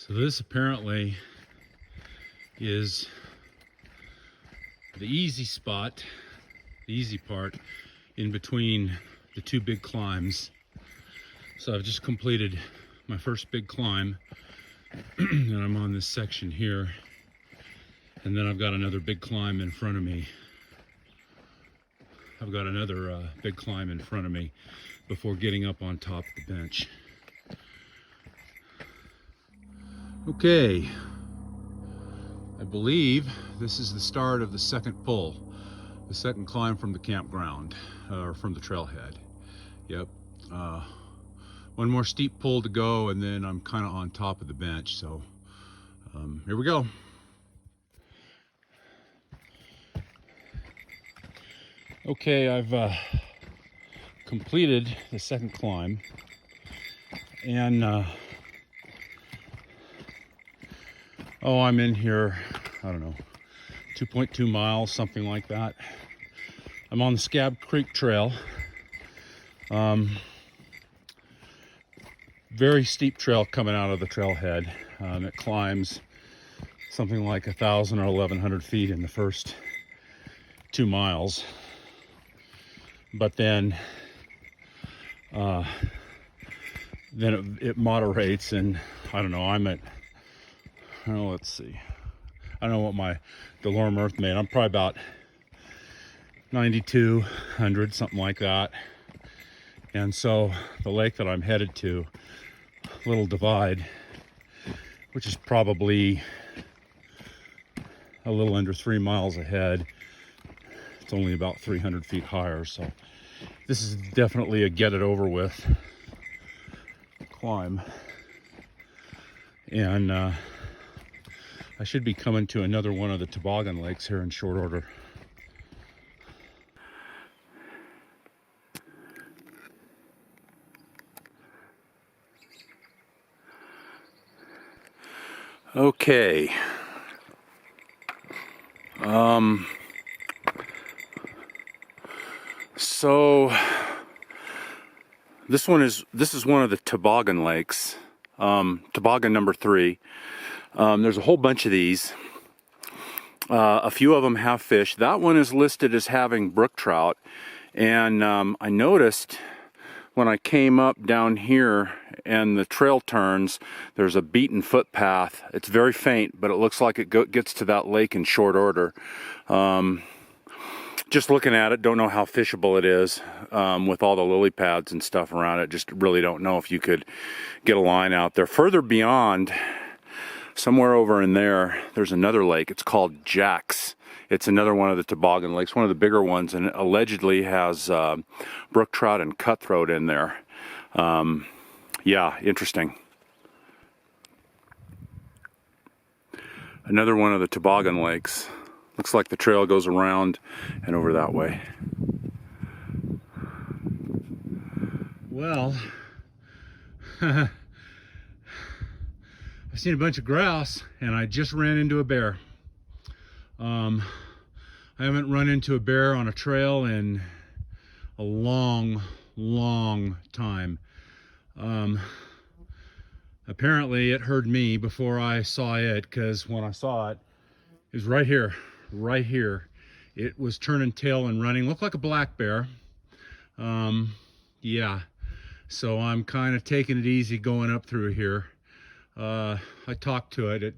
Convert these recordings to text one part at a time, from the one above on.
So this apparently is the easy spot, the easy part in between the two big climbs. So I've just completed my first big climb and I'm on this section here. And then I've got another big climb in front of me. I've got another big climb in front of me before getting up on top of the bench. Okay, I believe this is the start of the second pull, the second climb from the campground, or from the trailhead. Yep, one more steep pull to go and then I'm kind of on top of the bench, so here we go. Okay, I've completed the second climb, and I'm in here, I don't know, 2.2 miles, something like that. I'm on the Scab Creek Trail. Very steep trail coming out of the trailhead. It climbs something like 1,000 or 1,100 feet in the first 2 miles. But then it moderates, and I don't know, let's see, I don't know what my DeLorme Earth made. I'm probably about 9,200, something like that. And so the lake that I'm headed to, Little Divide, which is probably a little under 3 miles ahead, it's only about 300 feet higher, so this is definitely a get it over with climb. And I should be coming to another one of the toboggan lakes here in short order. Okay. So this is one of the toboggan lakes, toboggan number 3. There's a whole bunch of these. A few of them have fish. That one is listed as having brook trout, and I noticed when I came up down here and the trail turns, there's a beaten footpath. It's very faint, but it looks like it gets to that lake in short order. Just looking at it, don't know how fishable it is with all the lily pads and stuff around it. Just really don't know if you could get a line out there. Further beyond, somewhere over in there, there's another lake. It's called Jack's. It's another one of the toboggan lakes, one of the bigger ones, and it allegedly has brook trout and cutthroat in there. Yeah, interesting. Another one of the toboggan lakes. Looks like the trail goes around and over that way. Well, I've seen a bunch of grouse, and I just ran into a bear. I haven't run into a bear on a trail in a long time. Apparently it heard me before I saw it, because when I saw it, it was right here. It was turning tail and running. Looked like a black bear. Yeah, so I'm kind of taking it easy going up through here. I talked to it. It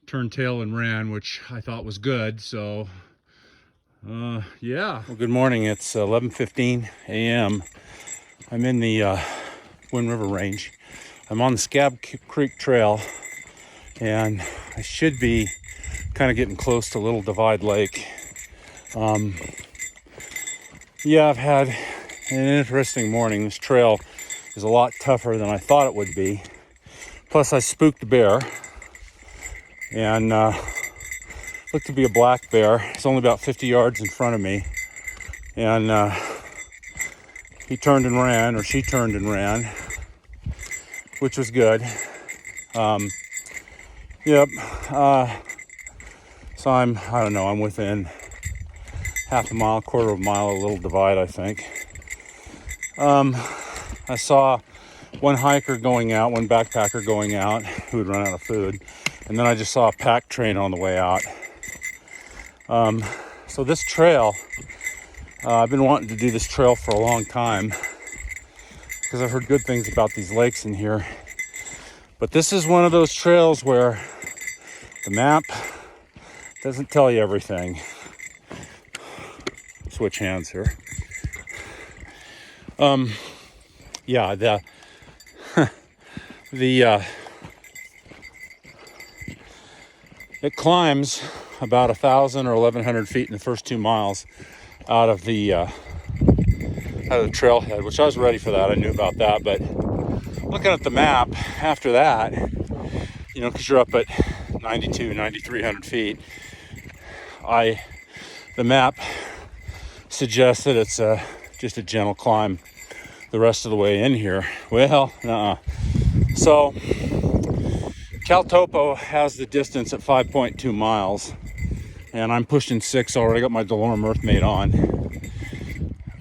turned tail and ran, which I thought was good. So yeah. Well, good morning. It's 11:15 a.m. I'm in the Wind River Range. I'm on the Scab Creek Trail, and I should be kind of getting close to Little Divide Lake. Yeah, I've had an interesting morning. This trail is a lot tougher than I thought it would be. Plus I spooked a bear, and looked to be a black bear. It's only about 50 yards in front of me, and he turned and ran, or she turned and ran, which was good. Yep. So I don't know, I'm within half a mile, quarter of a mile of Little Divide, I think. I saw one hiker going out, one backpacker going out who had run out of food. And then I just saw a pack train on the way out. So this trail, I've been wanting to do this trail for a long time because I've heard good things about these lakes in here. But this is one of those trails where the map doesn't tell you everything. Switch hands here. Yeah, it climbs about 1,000 or 1,100 feet in the first 2 miles out of the trailhead, which I was ready for that. I knew about that, but looking at the map after that, you know, because you're up at 9,300 feet, the map suggests that it's just a gentle climb the rest of the way in here. Well, So CalTopo has the distance at 5.2 miles, and I'm pushing 6 already. I got my DeLorme Earthmate on,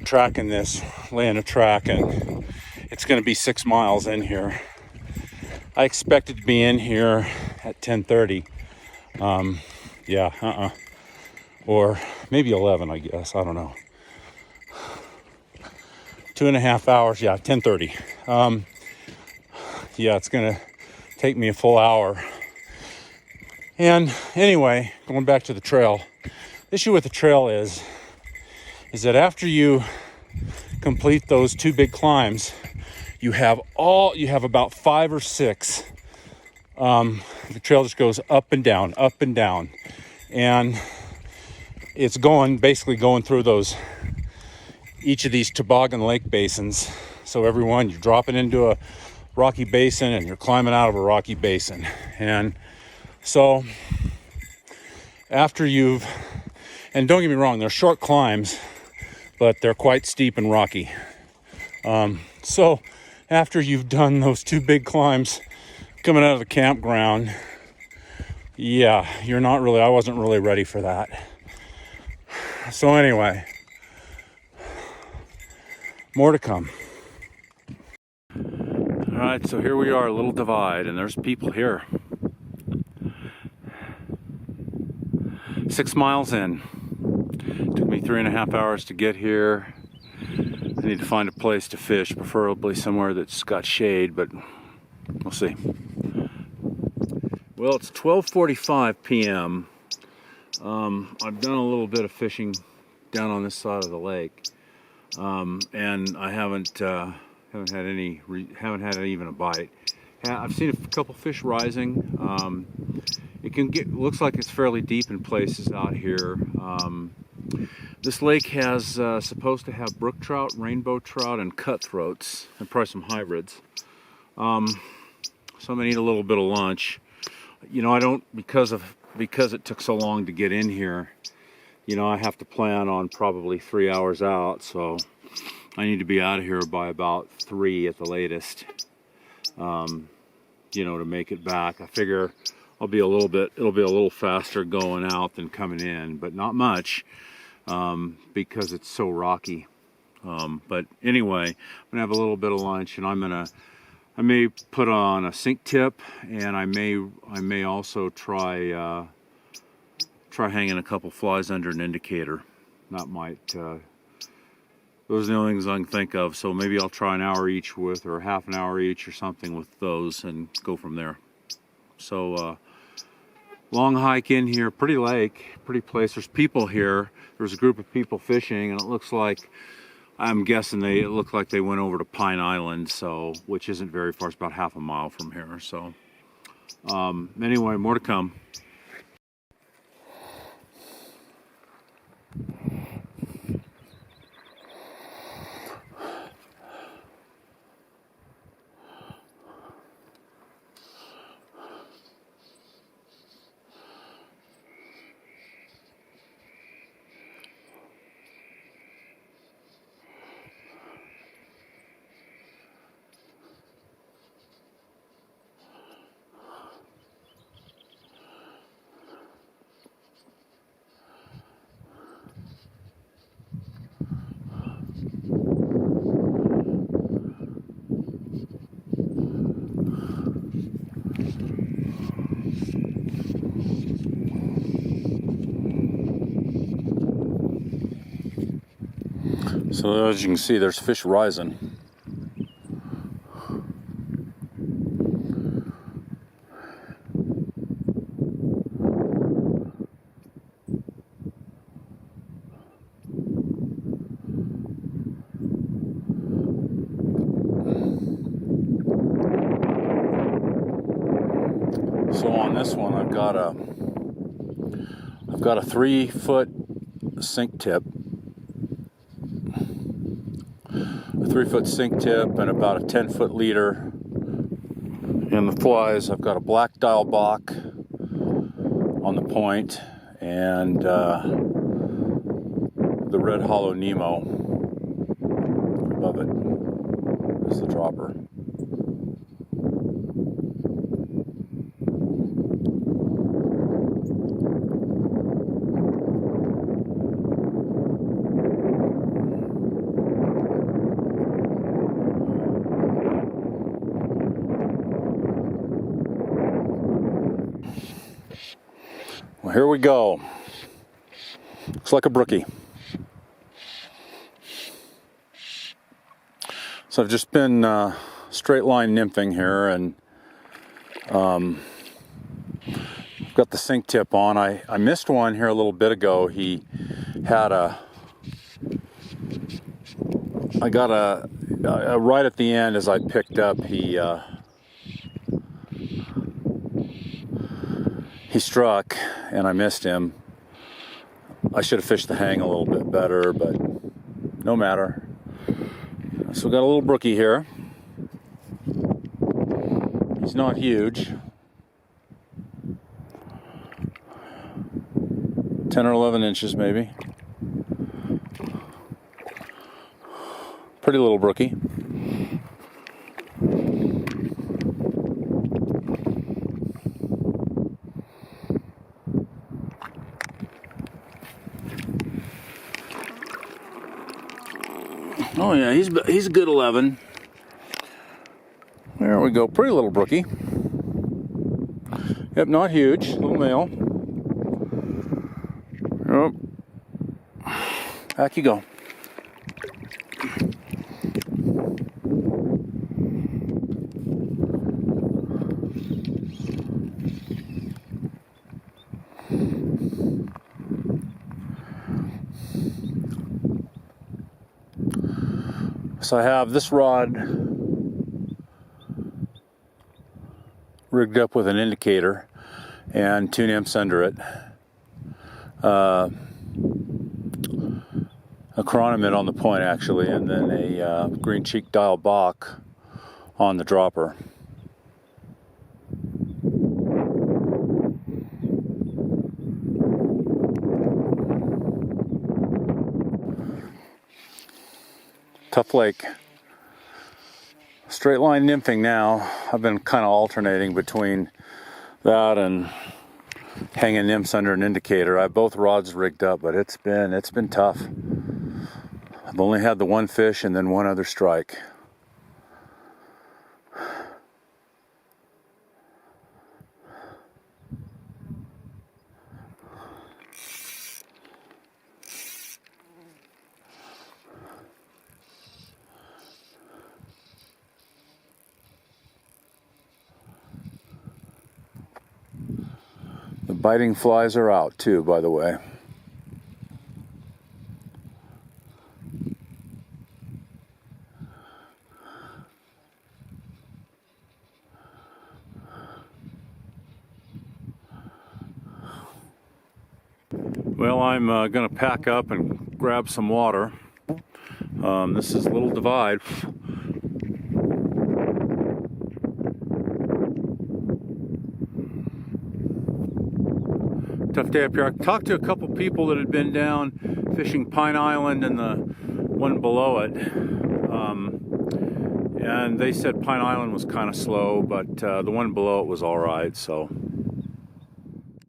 tracking this, laying a track, and it's going to be 6 miles in here. I expected to be in here at 10:30. Or maybe 11, I guess. I don't know. 2.5 hours. Yeah, 10:30. Yeah, it's going to take me a full hour. And anyway, going back to the trail. The issue with the trail is that after you complete those 2 big climbs, you have about 5 or 6. The trail just goes up and down, and it's basically going through each of these toboggan lake basins. So every one, you're dropping into a rocky basin and you're climbing out of a rocky basin. And so and don't get me wrong, they're short climbs, but they're quite steep and rocky. So after you've done those 2 big climbs coming out of the campground, yeah, I wasn't really ready for that. So anyway, more to come. All right, so here we are, a little divide, and there's people here. 6 miles in. Took me 3.5 hours to get here. I need to find a place to fish, preferably somewhere that's got shade, but we'll see. Well, it's 12:45 p.m. I've done a little bit of fishing down on this side of the lake, and I haven't had even a bite. I've seen a couple fish rising. Looks like it's fairly deep in places out here. This lake has supposed to have brook trout, rainbow trout, and cutthroats, and probably some hybrids. So I'm gonna eat a little bit of lunch. You know, because it took so long to get in here, you know, I have to plan on probably 3 hours out, so I need to be out of here by about 3 at the latest, you know, to make it back. I figure it'll be a little faster going out than coming in, but not much, because it's so rocky. But anyway, I'm gonna have a little bit of lunch, and I may put on a sink tip, and I may also try hanging a couple flies under an indicator. That might, those are the only things I can think of. So maybe I'll try an hour each or half an hour each or something with those and go from there. So, long hike in here, pretty lake, pretty place. There's people here. There's a group of people fishing, and it looks like, I'm guessing it looked like they went over to Pine Island, which isn't very far. It's about half a mile from here. So anyway, more to come. So as you can see, there's fish rising. So on this one, I've got a 3-foot sink tip. A 3-foot sink tip and about a 10-foot leader. In the flies, I've got a black dial bach on the point and the red hollow Nemo above it is the dropper. Well, here we go. Looks like a brookie. So I've just been straight line nymphing here, and I've got the sink tip on. I missed one here a little bit ago. He had I got a right at the end as I picked up, he struck and I missed him. I should have fished the hang a little bit better, but no matter. So we got a little brookie here. He's not huge. 10 or 11 inches maybe. Pretty little brookie. Oh yeah, he's a good 11. There we go, pretty little brookie. Yep, not huge, little male. Yep. Back you go. So I have this rod rigged up with an indicator and 2 nymphs under it. A chironomid on the point actually, and then a green cheek dial bach on the dropper. Tough Lake. Straight line nymphing now. I've been kind of alternating between that and hanging nymphs under an indicator. I have both rods rigged up, but it's been tough. I've only had the one fish and then one other strike. The biting flies are out too, by the way. Well, I'm going to pack up and grab some water. This is Little Divide. Tough day up here. I talked to a couple people that had been down fishing Pine Island and the one below it. And they said Pine Island was kind of slow, but the one below it was all right, so